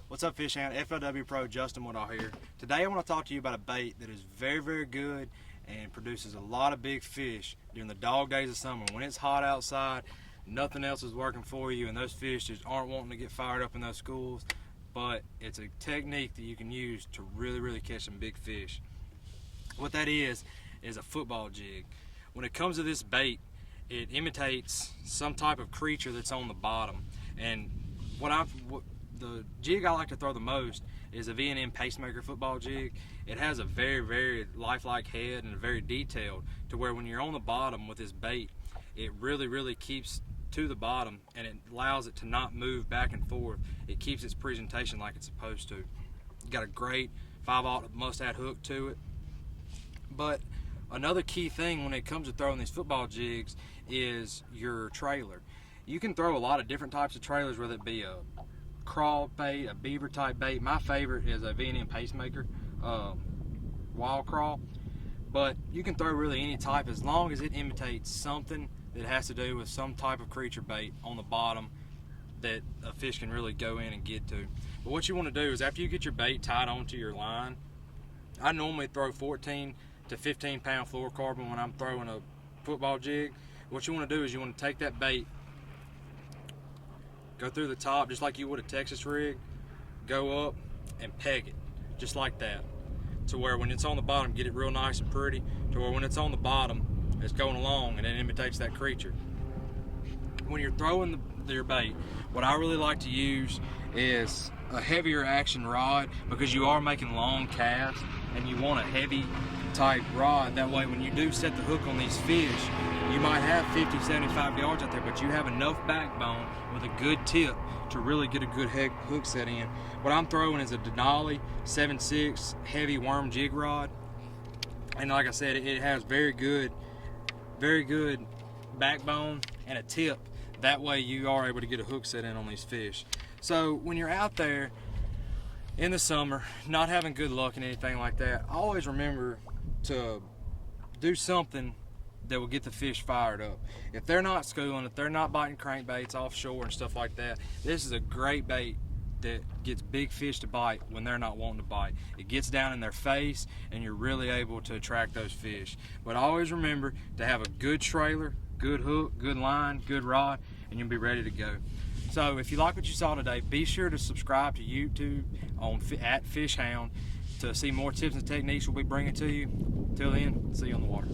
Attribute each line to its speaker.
Speaker 1: What's up, Fish Hound? FLW Pro Justin Woodall here. Today I want to talk to you about a bait that is very, very good and produces a lot of big fish during the dog days of summer. When it's hot outside, nothing else is working for you, and those fish just aren't wanting to get fired up in those schools. But it's a technique that you can use to really, really catch some big fish. What that is a football jig. When it comes to this bait, it imitates some type of creature that's on the bottom. And the jig I like to throw the most is a V&M pacemaker football jig. It has a very, very lifelike head and very detailed, to where when you're on the bottom with this bait, it really, really keeps to the bottom, and it allows it to not move back and forth. It keeps its presentation like it's supposed to. Got a great 5/0 must-add hook to it. But another key thing when it comes to throwing these football jigs is your trailer. You can throw a lot of different types of trailers, whether it be a crawl bait, a beaver type bait. My favorite is a V&M pacemaker, wild crawl. But you can throw really any type as long as it imitates something that has to do with some type of creature bait on the bottom that a fish can really go in and get to. But what you want to do is, after you get your bait tied onto your line, I normally throw 14 to 15 pound fluorocarbon when I'm throwing a football jig. What you want to do is you want to take that bait, go through the top just like you would a Texas rig, go up and peg it just like that, to where when it's on the bottom, get it real nice and pretty, to where when it's on the bottom, it's going along and it imitates that creature. When you're throwing your bait, what I really like to use is a heavier action rod, because you are making long casts and you want a heavy type rod. That way when you do set the hook on these fish, you might have 50, 75 yards out there, but you have enough backbone with a good tip to really get a good hook set in. What I'm throwing is a Denali 7/6 heavy worm jig rod, and like I said, it has very good backbone and a tip. That way you are able to get a hook set in on these fish. So when you're out there in the summer not having good luck and anything like that, always remember to do something that will get the fish fired up. If they're not schooling, if they're not biting crankbaits offshore and stuff like that, this is a great bait that gets big fish to bite when they're not wanting to bite. It gets down in their face and you're really able to attract those fish. But always remember to have a good trailer, good hook, good line, good rod, and you'll be ready to go. So if you like what you saw today, be sure to subscribe to YouTube at Fish Hound to see more tips and techniques we'll be bringing to you. Till then, see you on the water.